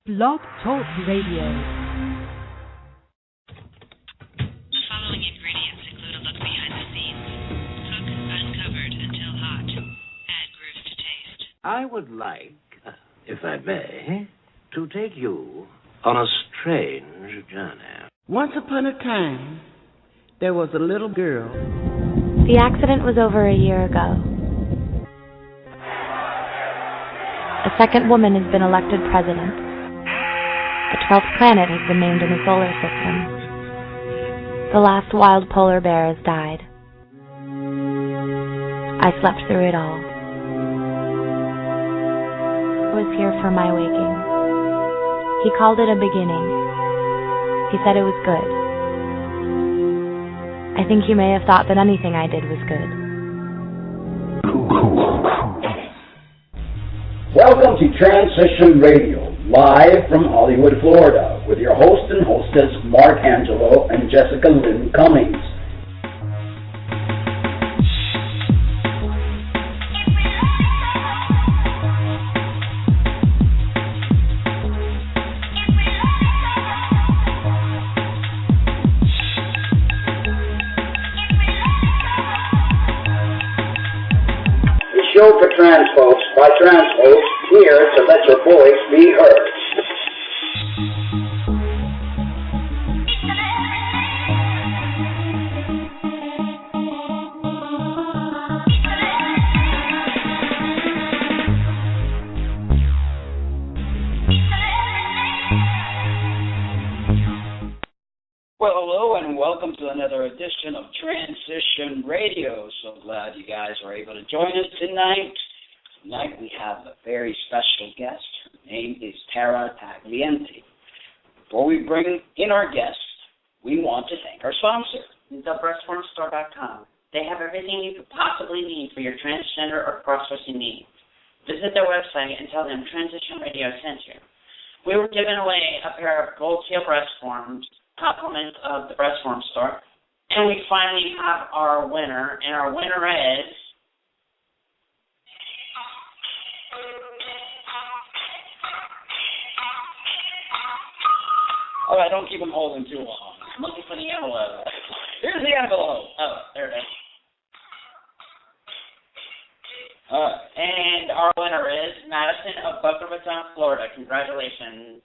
Blog Talk Radio. The following ingredients include a look behind the scenes. Cook uncovered until hot. Add grooves to taste. I would like, if I may, to take you on a strange journey. Once upon a time, there was a little girl. The accident was over a year ago. A second woman has been elected president. A 12th planet has been named in the solar system. The last wild polar bear has died. I slept through it all. I was here for my waking. He called it a beginning. He said it was good. I think he may have thought that anything I did was good. Welcome to Transition Radio, live from Hollywood, Florida, with your host and hostess, Mark Angelo and Jessica Lynn Cummings. Show for trans folks, by trans folks, here to let your voice be heard. Well, hello and welcome to another edition of Transition Radio. So glad you guys are able to join us tonight. Tonight we have a very special guest. Her name is Tanglianti. Before we bring in our guest, we want to thank our sponsor, thebreastformstore.com. They have everything you could possibly need for your transgender or cross-dressing needs. Visit their website and tell them Transition Radio sent you. We were giving away a pair of gold seal breast forms, compliments of the Breast Form Store, and we finally have our winner, and our winner is all right, don't keep them holding too long. I'm looking for the envelope. Here's the envelope. Oh, there it is. and our winner is Madison of Boca Raton, Florida. Congratulations.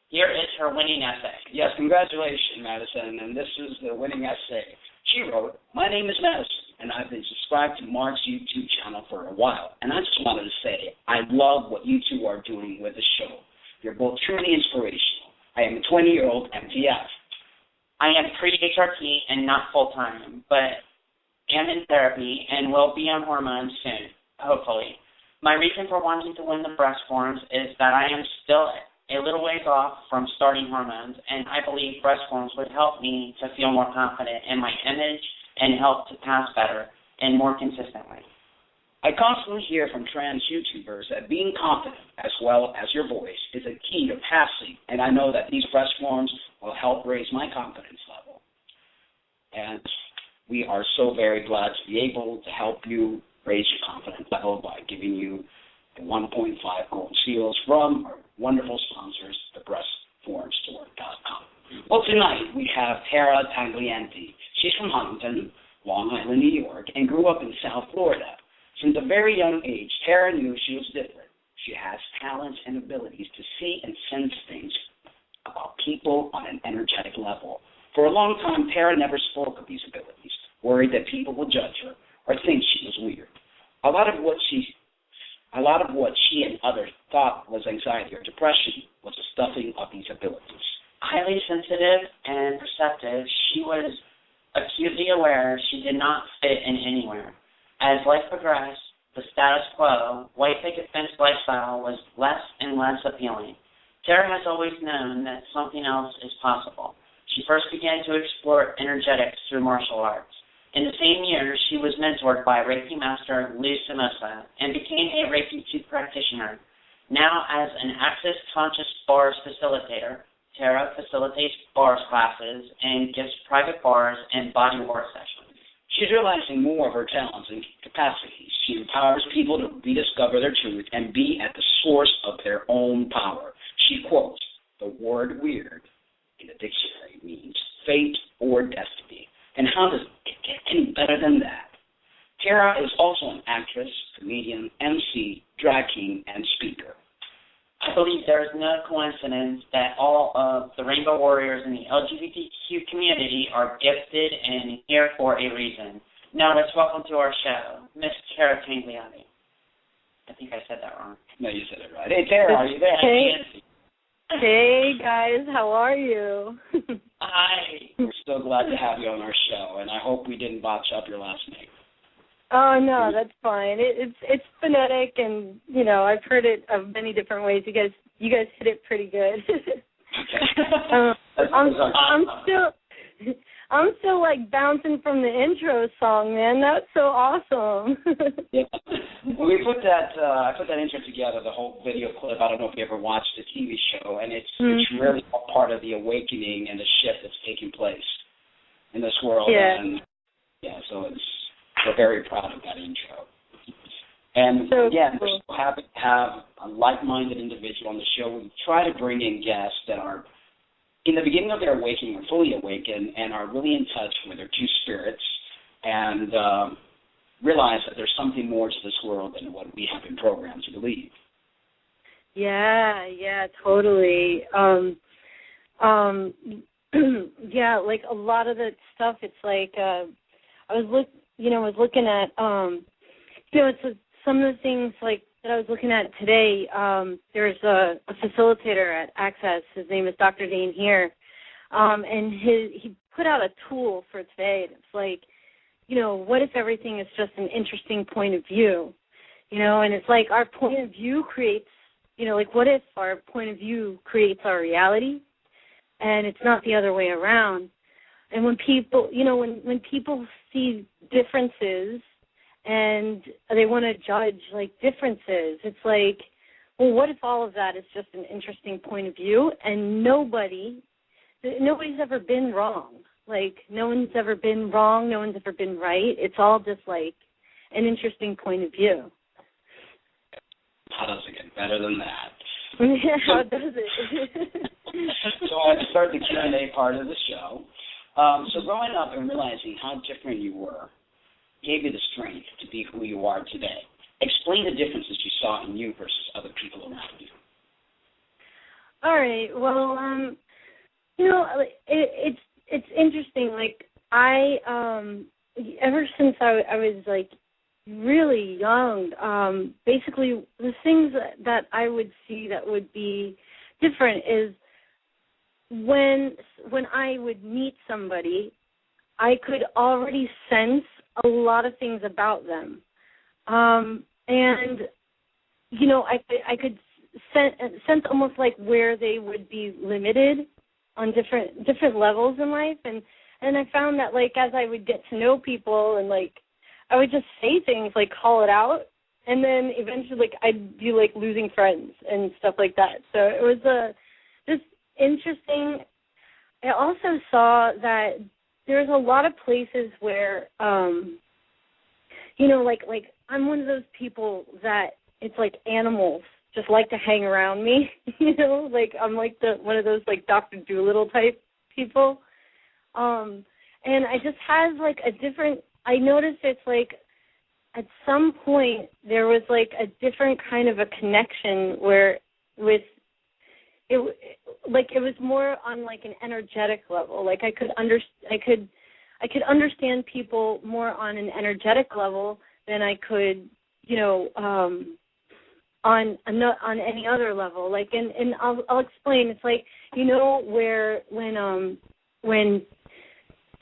Here is her winning essay. Yes, congratulations, Madison, and this is the winning essay. She wrote, "My name is Madison, and I've been subscribed to Mark's YouTube channel for a while, and I just wanted to say I love what you two are doing with the show. You're both truly inspirational. I am a 20-year-old MTF. I am pre-HRT and not full-time, but am in therapy and will be on hormones soon, hopefully. My reason for wanting to win the breast forms is that I am still a little ways off from starting hormones, and I believe breast forms would help me to feel more confident in my image and help to pass better and more consistently. I constantly hear from trans YouTubers that being confident as well as your voice is a key to passing, and I know that these breast forms will help raise my confidence level. And we are so very glad to be able to help you raise your confidence level by giving you the 1.5 gold seals from our wonderful sponsors, thebreastformstore.com. Well, tonight we have Tara Tanglianti. She's from Huntington, Long Island, New York, and grew up in South Florida. Since a very young age, Tara knew she was different. She has talents and abilities to see and sense things about people on an energetic level. For a long time, Tara never spoke of these abilities, worried that people would judge her or think she was weird. A lot of what she and others thought was anxiety or depression was the stuffing of these abilities. Highly sensitive and perceptive, she was acutely aware she did not fit in anywhere. As life progressed, the status quo, white picket fence lifestyle was less and less appealing. Tara has always known that something else is possible. She first began to explore energetics through martial arts. In the same year, she was mentored by Reiki master Lou Samosa and became a Reiki 2 practitioner. Now, as an Access Conscious Bars facilitator, Tara facilitates bars classes and gives private bars and body work sessions. She's realizing more of her talents and capacities. She empowers people to rediscover their truth and be at the source of their own power. She quotes, "The word weird in the dictionary means fate or destiny. And how does it get any better than that?" Tara is also an actress, comedian, MC, drag king, and speaker. I believe there is no coincidence that all of the Rainbow Warriors in the LGBTQ community are gifted and here for a reason. Now let's welcome to our show, Miss Tara Tanglianti. I think I said that wrong. No, you said it right. Hey, Tara, are you there? Hey, guys, how are you? Hi. We're so glad to have you on our show, and I hope we didn't botch up your last name. Oh, no, that's fine. It's phonetic, and, you know, I've heard it of many different ways. You guys hit it pretty good. Okay. I'm still like bouncing from the intro song, man. That's so awesome. Yeah. Well, we put that. I put that intro together, the whole video clip. I don't know if you ever watched the TV show, and it's really all part of the awakening and the shift that's taking place in this world. Yeah. And yeah, so we're very proud of that intro. And so again, cool. we're so happy to have a like-minded individual on the show. We try to bring in guests that are in the beginning of their awakening, are fully awakened, and are really in touch with their two spirits, and realize that there's something more to this world than what we have been programmed to believe. Yeah, totally. Yeah, like a lot of the stuff. It's like I was looking at it's some of the things like that I was looking at today. There's a facilitator at Access. His name is Dr. Dane here, and he put out a tool for today. It's like, what if everything is just an interesting point of view, and it's like our point of view creates, like what if our point of view creates our reality, and it's not the other way around. And when people, when people see differences and they want to judge, like, differences, it's like, well, what if all of that is just an interesting point of view and nobody's ever been wrong? Like, no one's ever been wrong, no one's ever been right. It's all just, like, an interesting point of view. How does it get better than that? Yeah, how does it? So I start the Q&A part of the show. So growing up and realizing how different you were gave you the strength to be who you are today. Explain the differences you saw in you versus other people around you. All right. Well, it's interesting. Like ever since I was like really young, basically the things that I would see that would be different is when I would meet somebody, I could already sense a lot of things about them, and I could sense almost like where they would be limited on different levels in life, and I found that like as I would get to know people and like I would just say things like call it out, and then eventually like I'd be like losing friends and stuff like that. So it was just interesting. I also saw that there's a lot of places where, like I'm one of those people that it's like animals just like to hang around me, like I'm like one of those like Dr. Dolittle type people. And I just has like I noticed it's like at some point there was like a different kind of a connection where it was more on like an energetic level. Like I could understand people more on an energetic level than I could, on any other level. Like, and I'll explain. It's like, where when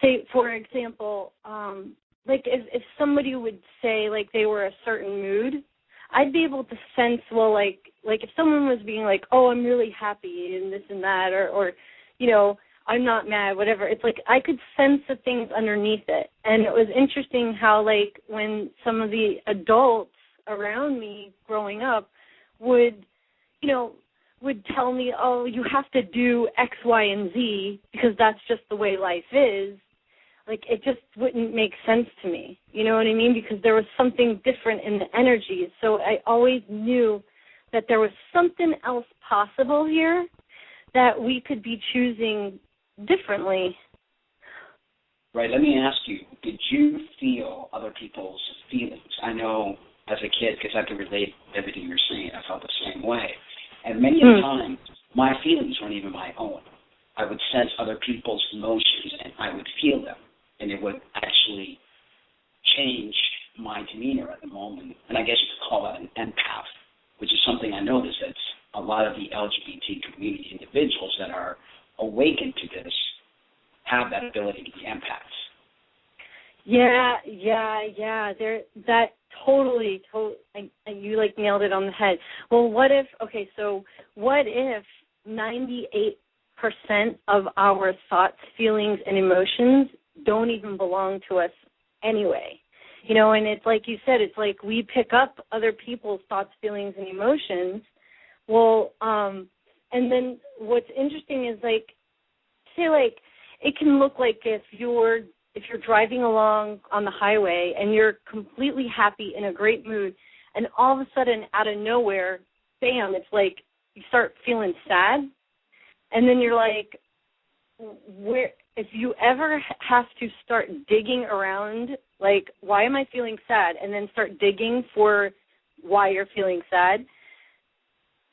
say for example, like if somebody would say like they were a certain mood, I'd be able to sense, well, like if someone was being like, oh, I'm really happy and this and that, or I'm not mad, whatever. It's like I could sense the things underneath it. And it was interesting how, like, when some of the adults around me growing up would tell me, oh, you have to do X, Y, and Z because that's just the way life is, like, it just wouldn't make sense to me. You know what I mean? Because there was something different in the energy. So I always knew, that there was something else possible here, that we could be choosing differently. Right. Let me ask you, did you feel other people's feelings? I know as a kid, because I can relate to everything you're saying, I felt the same way. And many times, my feelings weren't even my own. I would sense other people's emotions, and I would feel them, and it would actually change my demeanor at the moment. And I guess you could call that an empath, which is something I noticed that a lot of the LGBT community individuals that are awakened to this have that ability to be empaths. Yeah. That totally, you like nailed it on the head. Well, what if 98% of our thoughts, feelings, and emotions don't even belong to us anyway? You know, and it's like you said, it's like we pick up other people's thoughts, feelings, and emotions. Well, and then what's interesting is like, say like, it can look like if you're driving along on the highway and you're completely happy, in a great mood, and all of a sudden, out of nowhere, bam, it's like you start feeling sad, and then you're like, where? If you ever have to start digging around, like, why am I feeling sad, and then start digging for why you're feeling sad,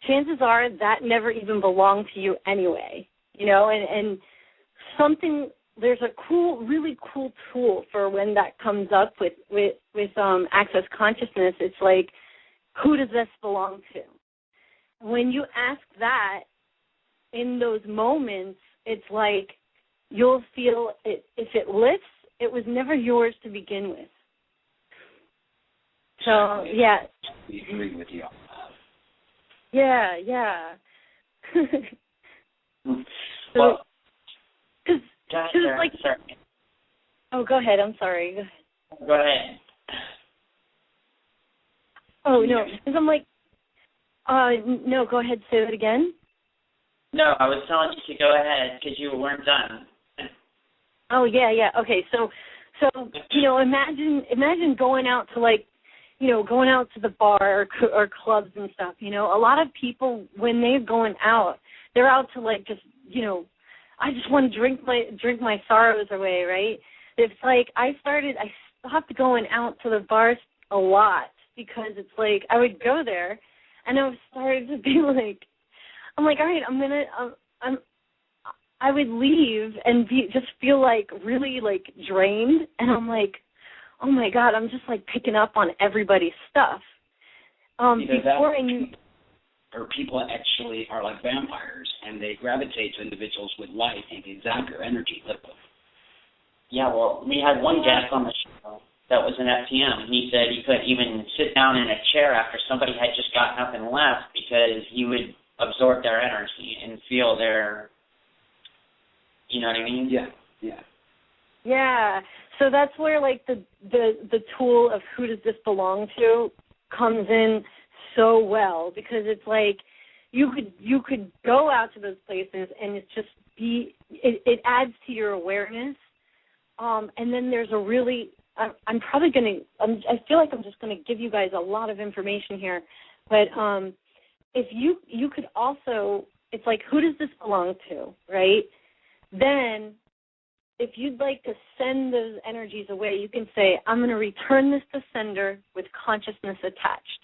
chances are that never even belonged to you anyway, you know, and something, there's a really cool tool for when that comes up with access consciousness. It's like, who does this belong to? When you ask that in those moments, it's like you'll feel it, if it lifts, it was never yours to begin with. So, yeah. We agree with you on that. Yeah. Well, like, sorry. Oh, go ahead. I'm sorry. Go ahead. Oh, no. Because I'm like, no, go ahead. Say that again. No, I was telling you to go ahead because you weren't done. Oh, yeah. Okay, so you know, imagine going out to, like, you know, going out to the bar or clubs and stuff. You know, a lot of people, when they're going out, they're out to, like, just, you know, I just want to drink my sorrows away, right? It's like I stopped going out to the bars a lot because it's like I would go there and I was started to be like, I'm like, all right, I would leave and just feel like really like drained, and I'm like, oh my God, I'm just like picking up on everybody's stuff. Before I knew. Or people actually are like vampires, and they gravitate to individuals with light and can zap your energy with them. Yeah, well, we had one guest on the show that was an FTM, and he said he couldn't even sit down in a chair after somebody had just gotten up and left because he would absorb their energy and feel their, you know what I mean? Yeah. Yeah. So that's where like the tool of who does this belong to comes in so well, because it's like you could go out to those places and it's just it adds to your awareness, and then there's a really I feel like I'm just gonna give you guys a lot of information here, but if you could also, it's like, who does this belong to, right? Then if you'd like to send those energies away, you can say, I'm going to return this to sender with consciousness attached.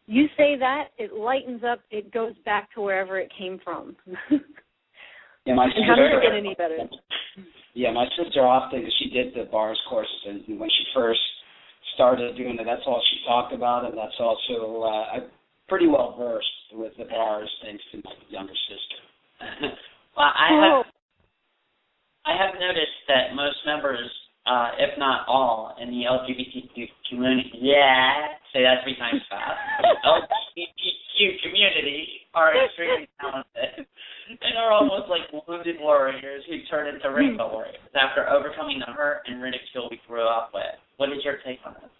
You say that, it lightens up, it goes back to wherever it came from. Yeah, my sister, how does it get any better? Yeah, my sister often, because she did the bars courses, and when she first started doing it, that's all she talked about, and that's also, I'm pretty well versed with the bars, thanks to my younger sister. Well, I have noticed that most members, if not all, in the LGBTQ community, say that 3 times fast, LGBTQ community are extremely talented and are almost like wounded warriors who turn into rainbow warriors after overcoming the hurt and ridicule we grew up with. What is your take on this?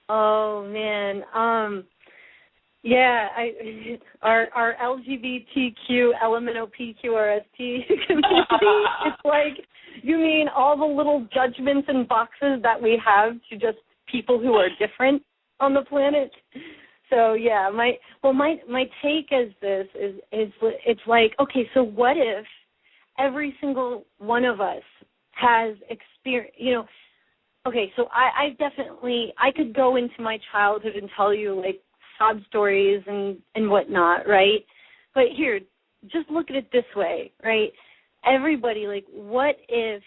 Oh, man. Yeah, our LGBTQ, LMNOPQRST community, it's like, you mean all the little judgments and boxes that we have to just people who are different on the planet? So yeah, my take is this is it's like, okay, so what if every single one of us has experience, okay, so I definitely, I could go into my childhood and tell you, like, sob stories and whatnot, right? But here, just look at it this way, right? Everybody, like, what if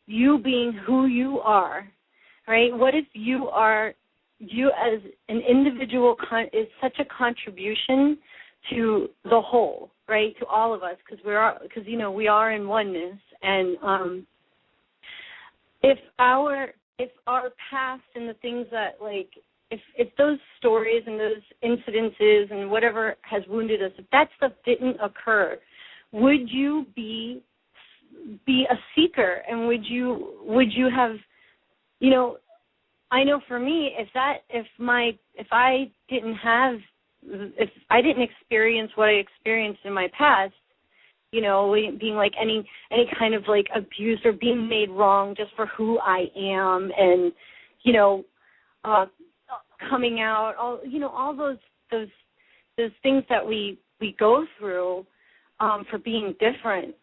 you being who you are, right? What if you as an individual is such a contribution to the whole, right? To all of us, because we are in oneness, and if our past and the things that, like, if those stories and those incidences and whatever has wounded us, if that stuff didn't occur, would you be a seeker, and would you have, I know for me, if I didn't experience what I experienced in my past, being like any kind of like abuse or being made wrong just for who I am, and coming out, all those things that we go through for being different.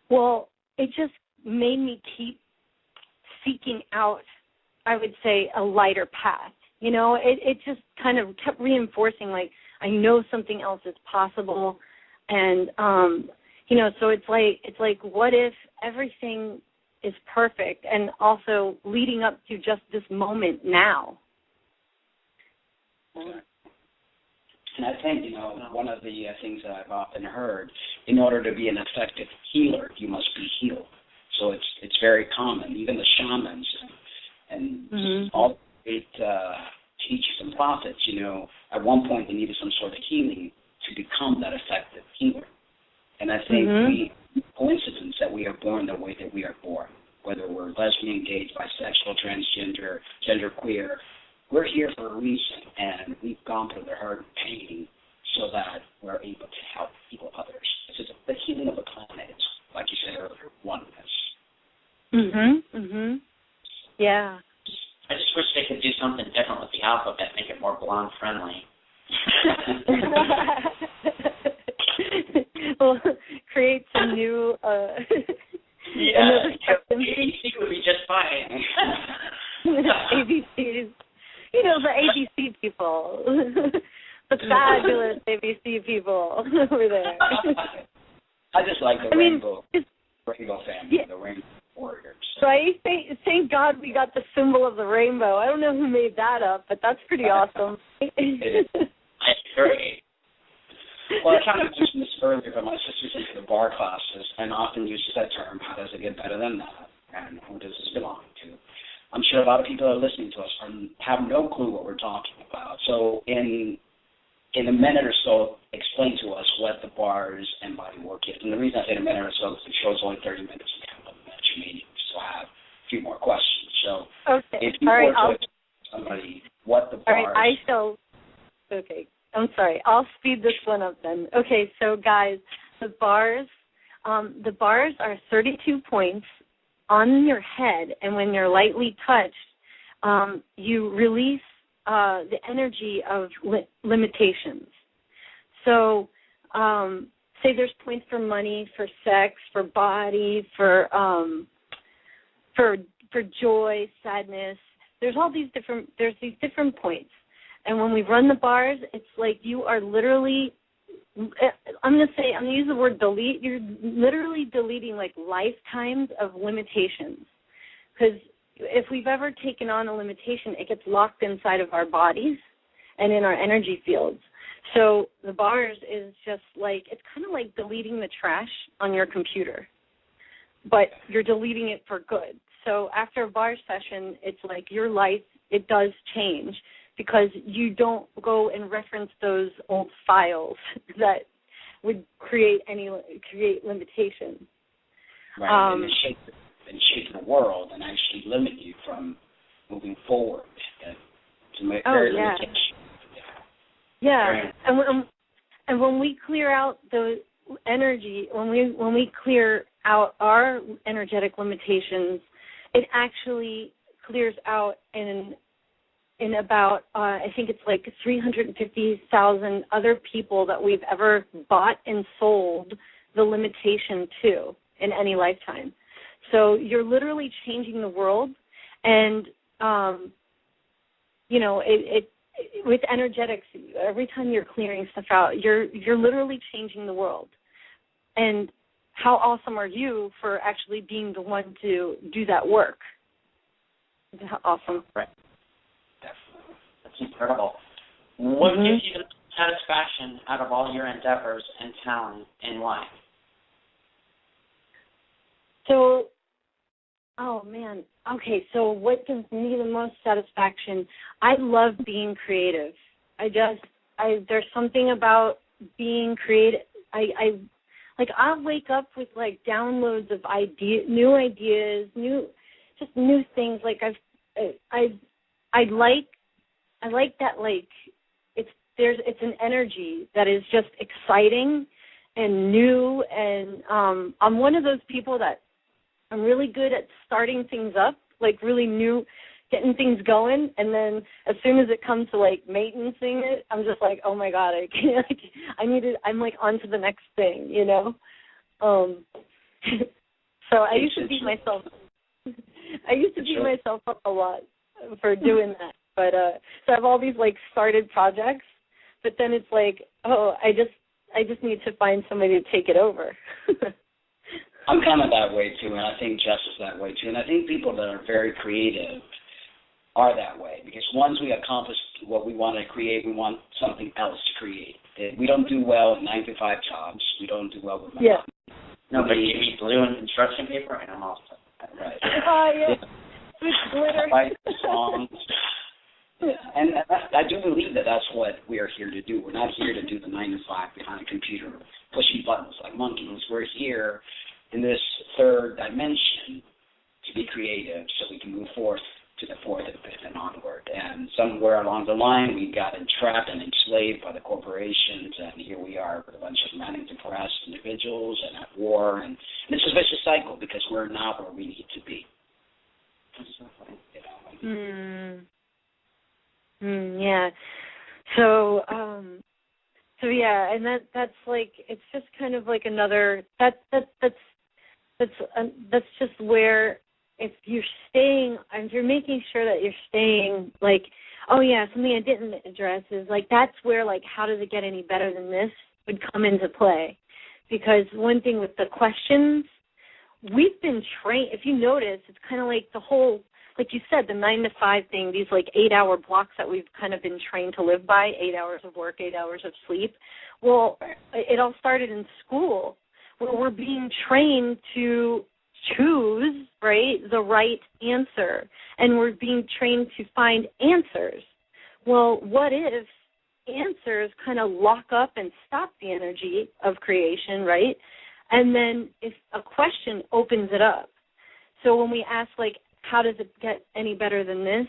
Well, it just made me keep seeking out, I would say, a lighter path. It just kind of kept reinforcing, like, I know something else is possible, and so it's like, what if everything is perfect, and also leading up to just this moment now? And I think, one of the things that I've often heard, in order to be an effective healer, you must be healed. So it's very common. Even the shamans and all great teachers and prophets, at one point they needed some sort of healing to become that effective healer. And I think coincidence that we are born the way that we are born, whether we're lesbian, gay, bisexual, transgender, genderqueer, we're here for a reason, and we've gone through the hurt and pain so that we're able to help heal others. This is the healing of the planet, like you said earlier, oneness. Yeah. I just wish they could do something different with the alphabet, make it more blonde friendly. Well, create some new. ABC would be just fine. ABCs. The ABC people. The fabulous ABC people over there. I just like the rainbow family, the rainbow warriors. Right? Thank God we got the symbol of the rainbow. I don't know who made that up, but that's pretty awesome. It is. I agree. Well, I kind of mentioned this earlier, but my sister's into the bar classes and often uses that term, how does it get better than that? And who does this belong to? I'm sure a lot of people that are listening to us have no clue what we're talking about. So in a minute or so, explain to us what the bars and body work is. And the reason I say in a minute or so is the show's only 30 minutes and a couple of minutes remaining, so I have a few more questions. So if you were to explain to somebody what the bars... Okay, I'm sorry. I'll speed this one up then. Okay, so guys, the bars are 32 points on your head, and when you're lightly touched, you release the energy of limitations. So, say there's points for money, for sex, for body, for joy, sadness. There's these different points, and when we run the bars, it's like you are literally. I'm going to use the word delete. You're literally deleting like lifetimes of limitations. Because if we've ever taken on a limitation, it gets locked inside of our bodies and in our energy fields. So the bars is just like, it's kind of like deleting the trash on your computer, but you're deleting it for good. So after a bar session, it's like your life, it does change, because you don't go and reference those old files that would create limitations. Right, and shape the world and actually limit you from moving forward. To make limitation. Yeah, and when we clear out the energy, when we clear out our energetic limitations, it actually clears out and in about, I think it's like 350,000 other people that we've ever bought and sold the limitation to in any lifetime. So you're literally changing the world, and, you know, with energetics, every time you're clearing stuff out, you're literally changing the world. And how awesome are you for actually being the one to do that work? Awesome. Right. Definitely. That's incredible. What gives you the satisfaction out of all your endeavors and talent in life? So, oh man. Okay, so what gives me the most satisfaction? I love being creative. There's something about being creative. I'll wake up with like downloads of new ideas, new things. Like I like that. Like it's an energy that is just exciting and new. And I'm one of those people that I'm really good at starting things up, like really new, getting things going, and then as soon as it comes to like maintenancing it, I'm just like, oh my God, I can't. I'm like on to the next thing, you know. So I used to beat myself. Up a lot for doing that, but so I have all these like started projects, but then it's like, oh, I just need to find somebody to take it over. I'm kind of that way too, and I think Jess is that way too, and I think people that are very creative are that way, because once we accomplish what we want to create, we want something else to create. We don't do well in 9-to-5 jobs. We don't do well with money. Yeah. No, but you need glue and construction paper? I don't know. Right. Yeah. With glitter. Write songs. And I do believe that that's what we are here to do. We're not here to do the 9-to-5 behind a computer pushing buttons like monkeys. We're here in this third dimension to be creative so we can move forth to the fourth and fifth and onward. And somewhere along the line, we got entrapped and enslaved by the corporations, and here we are with a bunch of manic depressed individuals and at war. And it's a vicious cycle because we're not where we need to be. Yeah. So yeah, and that's like, it's just kind of like another that's just where if you're making sure that you're staying like, oh yeah, something I didn't address is like, that's where like, how does it get any better than this would come into play. Because one thing with the questions, we've been trained, if you notice, it's kind of like the whole, like you said, the 9-to-5 thing, these like 8-hour blocks that we've kind of been trained to live by, 8 hours of work, 8 hours of sleep. Well, it all started in school where we're being trained to choose, right, the right answer, and we're being trained to find answers. Well, what if answers kind of lock up and stop the energy of creation, right? And then if a question opens it up. So when we ask, like, how does it get any better than this?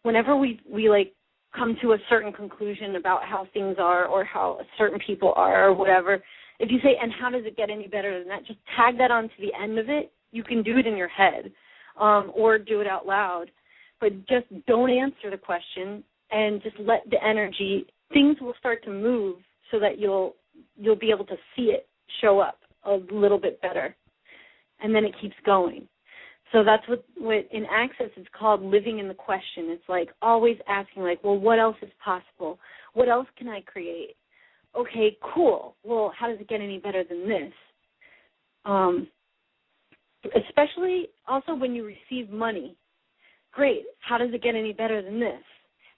Whenever we like come to a certain conclusion about how things are or how certain people are or whatever, if you say, and how does it get any better than that, just tag that onto the end of it. You can do it in your head or do it out loud, but just don't answer the question and just let the energy, things will start to move so that you'll be able to see it show up a little bit better, and then it keeps going. So that's what in Access it's called living in the question. It's like always asking, like, well, what else is possible? What else can I create? Okay, cool. Well, how does it get any better than this? Especially also when you receive money. Great. How does it get any better than this?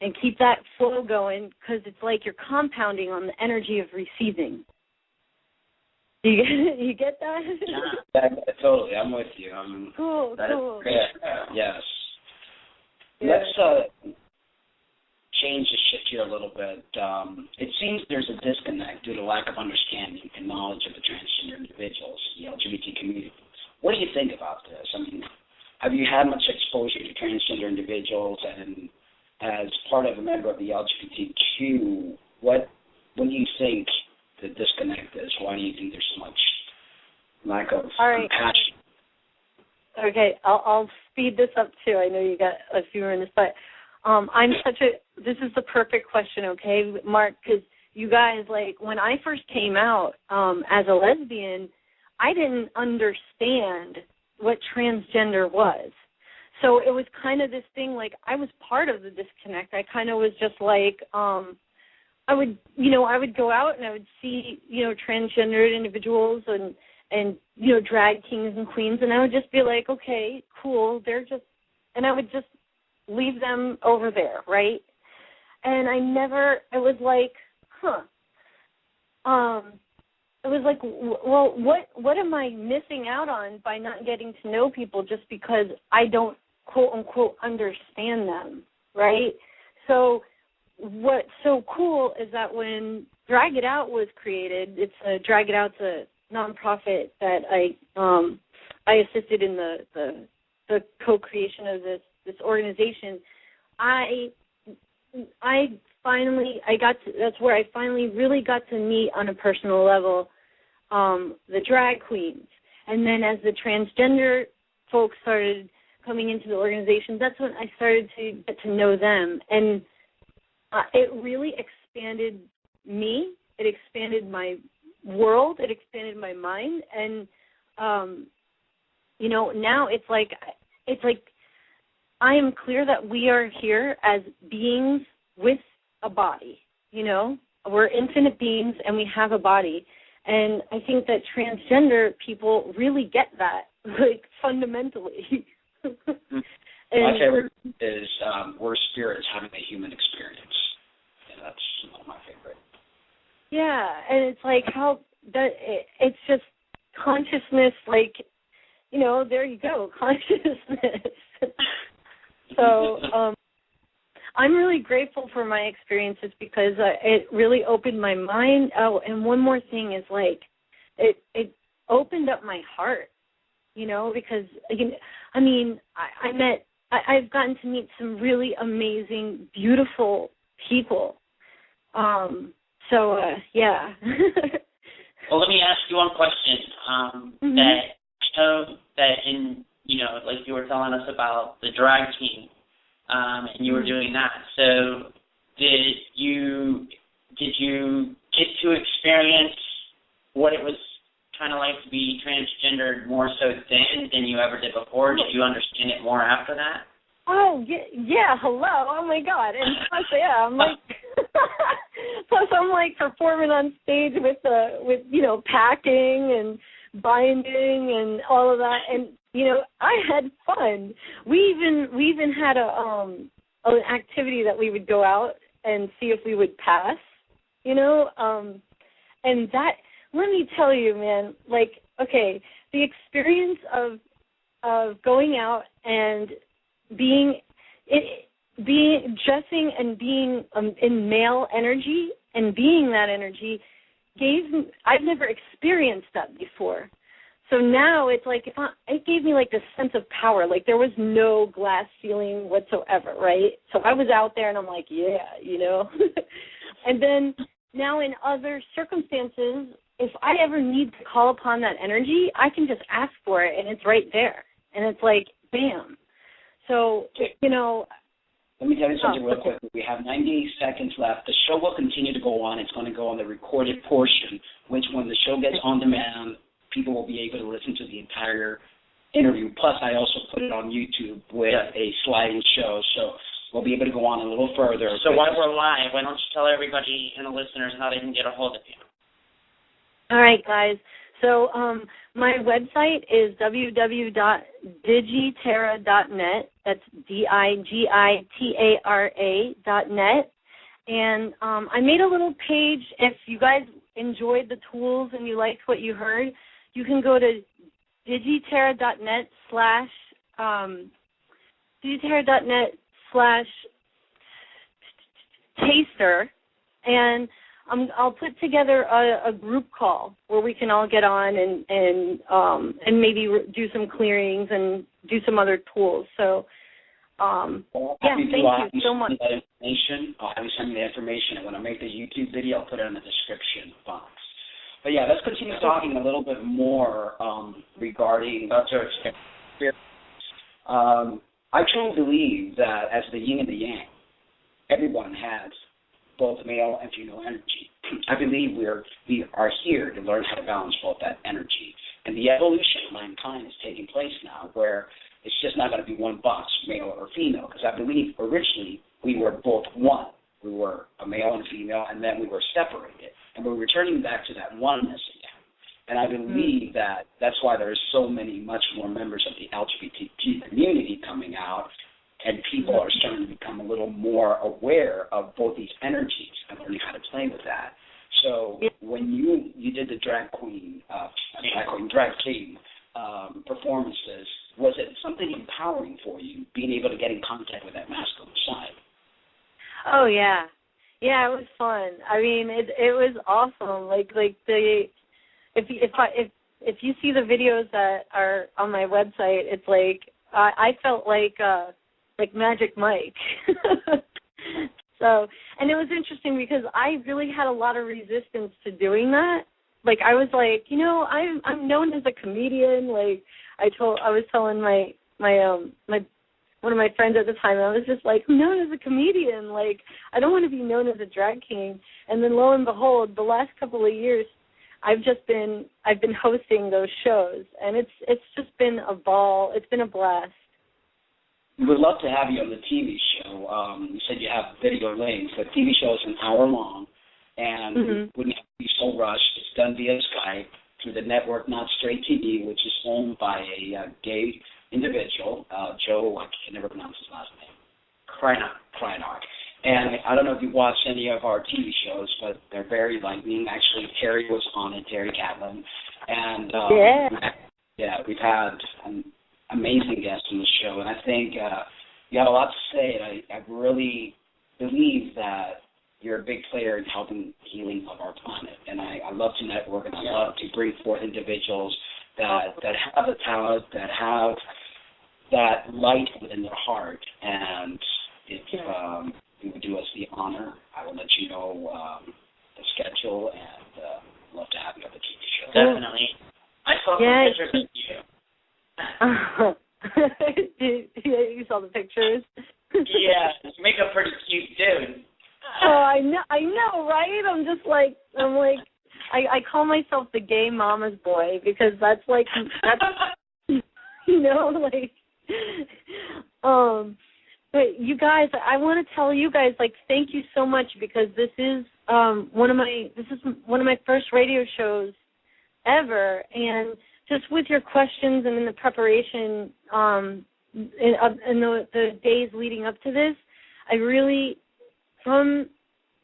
And keep that flow going because it's like you're compounding on the energy of receiving. You get that? Yeah, totally. I'm with you. Cool. Yes. Yeah. Let's change the shift here a little bit. It seems there's a disconnect due to lack of understanding and knowledge of the transgender individuals, the LGBT community. What do you think about this? I mean, have you had much exposure to transgender individuals? And as part of a member of the LGBTQ, what do you think the disconnect is? Why do you think there's so much lack of compassion? Okay, I'll speed this up too. I know you got a few minutes, but this is the perfect question, okay, Mark, because you guys, like, when I first came out as a lesbian, I didn't understand what transgender was. So it was kind of this thing, like, I was part of the disconnect. I kind of was just like, I would go out and I would see, transgendered individuals and drag kings and queens, and I would just be like, okay, cool, and I would just leave them over there, right? And it was like, it was like, well, what am I missing out on by not getting to know people just because I don't, quote unquote, understand them, right? So what's so cool is that when Drag It Out was created, Drag It Out's a nonprofit that I assisted in the co-creation of this organization. That's where I finally really got to meet on a personal level the drag queens. And then as the transgender folks started coming into the organization, that's when I started to get to know them. And it really expanded me. It expanded my world. It expanded my mind. And, now it's like I am clear that we are here as beings with a body, We're infinite beings and we have a body. And I think that transgender people really get that, like, fundamentally. My favorite is we're spirits having a human experience. Yeah, that's one of my favorite. Yeah, and it's like it's just consciousness, like, there you go, consciousness. So I'm really grateful for my experiences because it really opened my mind. Oh, and one more thing is, like, it opened up my heart, because, I've gotten to meet some really amazing, beautiful people. Yeah. Well, let me ask you one question. That in, like you were telling us about the drag team, and you were doing that. So did you get to experience what it was kind of like to be transgendered more so then than you ever did before? Did you understand it more after that? Oh, yeah, hello, oh my God, and plus, yeah, I'm like, plus I'm like performing on stage with packing and binding and all of that, and, I had fun. We even had an activity that we would go out and see if we would pass, and that, let me tell you, man, like, okay, the experience of going out and dressing and being in male energy and being that energy I've never experienced that before. So now it's like, it gave me like this sense of power, like there was no glass ceiling whatsoever, right? So I was out there and I'm like, yeah, And then now in other circumstances, if I ever need to call upon that energy, I can just ask for it and it's right there. And it's like, bam. So, Let me tell you something real quick. We have 90 seconds left. The show will continue to go on. It's going to go on the recorded portion, which when the show gets on demand, people will be able to listen to the entire interview. Plus, I also put it on YouTube with a sliding show, so we'll be able to go on a little further. So while we're live, why don't you tell everybody and the listeners how they can get a hold of you? All right, guys. So my website is www.digitara.net. That's digitara.net. And I made a little page. If you guys enjoyed the tools and you liked what you heard, you can go to digitara.net/taster, and I'll put together a group call where we can all get on and maybe do some clearings and do some other tools. So, thank you so much. I'll have you send me the information, and when I make the YouTube video, I'll put it in the description box. But yeah, let's continue talking a little bit more regarding experience. I truly believe that as the yin and the yang, everyone has both male and female energy. I believe we are here to learn how to balance both that energy. And the evolution of mankind is taking place now, where it's just not going to be one box, male or female, because I believe originally we were both one. We were a male and a female, and then we were separated. And we're returning back to that oneness again. And I believe that that's why there's so many, much more members of the LGBT community coming out, and people are starting to become a little more aware of both these energies and learning how to play with that. So when you did the drag king performances, was it something empowering for you, being able to get in contact with that masculine side? Oh yeah, it was fun. I mean, it was awesome. Like the if you see the videos that are on my website, it's like I felt like Magic Mike. So, and it was interesting because I really had a lot of resistance to doing that. Like I was like, I'm known as a comedian. Like I was telling my one of my friends at the time, I was just like, I'm known as a comedian. Like I don't want to be known as a drag king. And then lo and behold, the last couple of years, I've been hosting those shows, and it's just been a ball. It's been a blast. We would love to have you on the TV show. You said you have video links. The TV show is an hour long, and wouldn't have to be so rushed. It's done via Skype through the network Not Straight TV, which is owned by a gay individual, Joe, I can never pronounce his last name, Krynock. And I don't know if you've watched any of our TV shows, but they're very lightning. Actually, Terry was on it, Terry Catlin. And we've had an amazing guests on the show, and I think you have a lot to say, and I really believe that you're a big player in helping healing of our planet, and I love to network, and I love to bring forth individuals that have the talent, that have that light within their heart, and if you would do us the honor, I will let you know the schedule, and love to have you on the TV show. Definitely. I saw some pictures of you. You saw the pictures? Yeah, you make a pretty cute dude. Oh, I know, right? I'm like, I call myself the gay mama's boy because that's but you guys, I want to tell you guys, thank you so much, because this is one of my first radio shows ever, and just with your questions and in the preparation in the days leading up to this, I really, from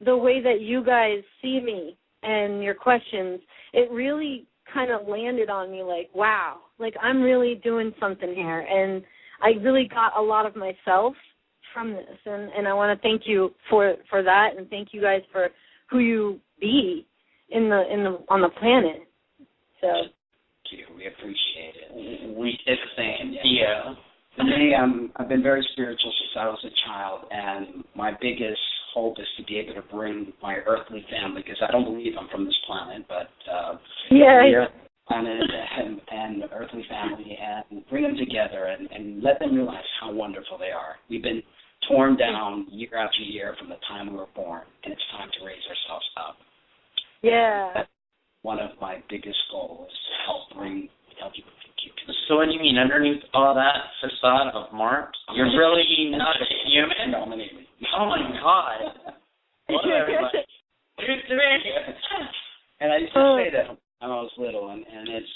the way that you guys see me and your questions, it really kind of landed on me wow, I'm really doing something here, and I really got a lot of myself from this, and I want to thank you for that, and thank you guys for who you be on the planet. So thank you. We appreciate it. We did the same. Yeah. For me, I've been very spiritual since I was a child, and my biggest hope is to be able to bring my earthly family, because I don't believe I'm from this planet, but the earthly planet and earthly family, and bring them together and let them realize how wonderful they are. We've been torn down year after year from the time we were born, and it's time to raise ourselves up. Yeah. That's one of my biggest goals, is to help you. So what do you mean, underneath all that facade of marks, you're really not a human? No, me. Oh my God. What everybody? And I used to say that when I was little, and it's,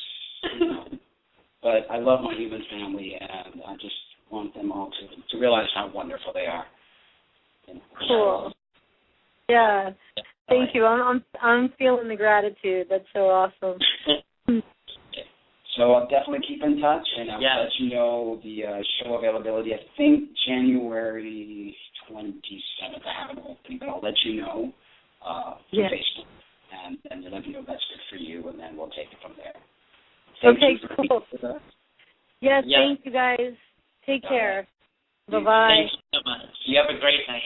but I love my human family, and I just want them all to realize how wonderful they are. Cool. Yeah. Thank you. I'm feeling the gratitude. That's so awesome. So I'll definitely keep in touch, and I'll let you know the show availability. I think January 27th. I have an opening, but I'll let you know through Facebook, and let me know if that's good for you, and then we'll take it from there. Cool. Yes, thank you guys. Take care. Bye-bye. Thank you so much. You have a great night.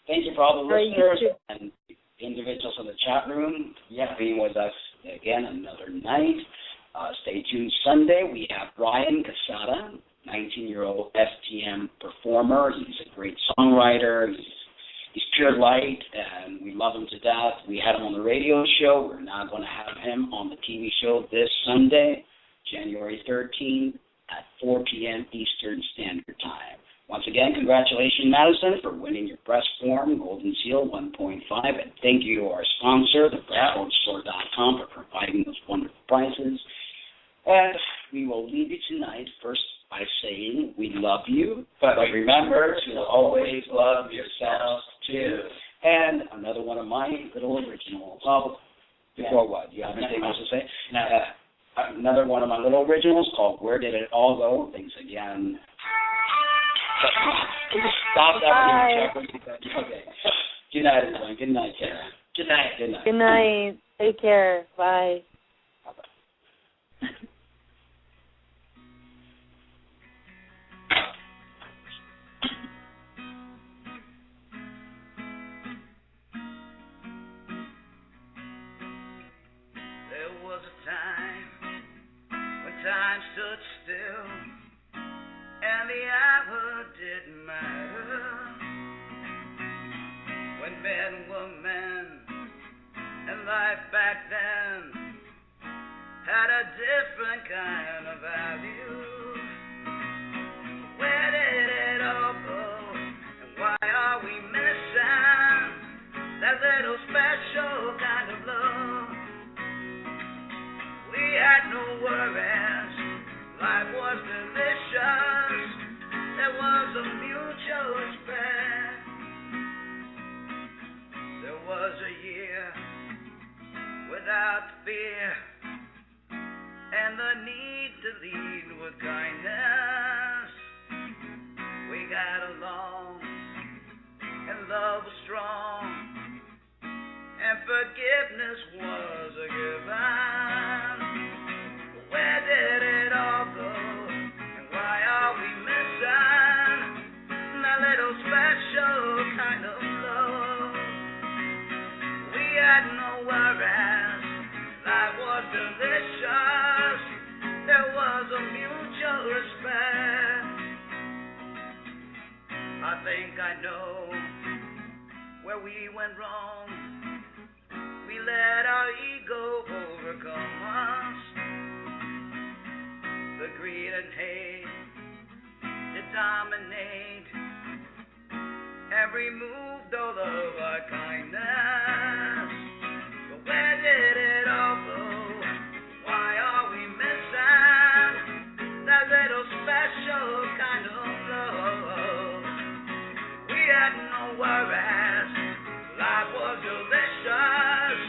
Thank you for all the listeners and individuals in the chat room being with us again another night. Stay tuned Sunday. We have Brian Casada, 19-year-old STM performer. He's a great songwriter. He's He's pure light, and we love him to death. We had him on the radio show. We're now going to have him on the TV show this Sunday, January 13th at 4 p.m. Eastern Standard Time. Once again, congratulations, Madison, for winning your Breast Form Golden Seal 1.5. And thank you to our sponsor, thebreastformstore.com, for providing those wonderful prizes. And we will leave you tonight first by saying we love you, but remember to always love yourself too. And another one of my little originals. Before what? Do you have anything else to say? Another one of my little originals called Where Did It All Go? Thanks again. Can you stop that? Okay. Good night, everyone. Good night, Tara. Good night. Good night. Good night. Take care. Bye. There was a time when time stood still and the hour didn't matter, when men were men and life back then had a different kind of value. Where did it all go, and why are we missing that little special kind of love? We had no worries, life was delicious, there was a mutual respect. There was a year without fear, and the need to lead with kindness. We got along, and love was strong, and forgiveness was a given. Where did it all go, and why are we missing that little special kind of love? We had no worries, life was delicious, there was a mutual respect. I think I know where we went wrong. We let our ego overcome us. The greed and hate to dominate and removed all of our kindness. But where did it all go? Why are we missing that little special kind of love? We had no worries, life was delicious,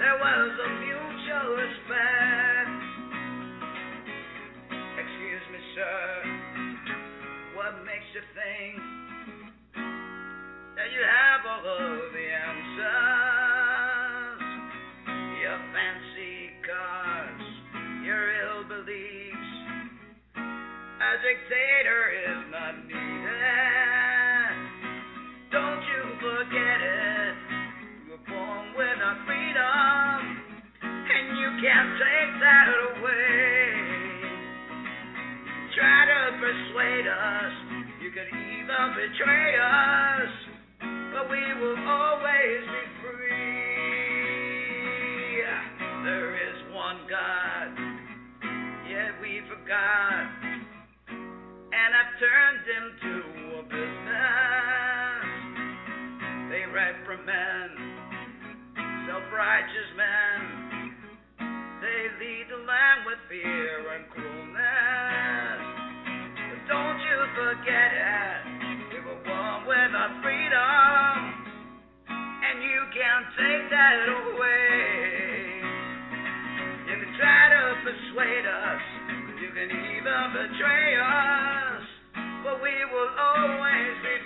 there was a mutual respect. Excuse me, sir, what makes you think that you have all of the answers? Your fancy cars, your ill beliefs, a dictator is not needed. Don't you forget it, you were born with a freedom, and you can't take that away. Try to persuade us, you could even betray us, but we will always be free. There is one God, yet we forgot, and I've turned him to a business. They reprimand self-righteous men, they lead the land with fear and cruelness. But don't you forget it, we were born with our freedom, and you can't take that away. You can try to persuade us, you can even betray us, but we will always be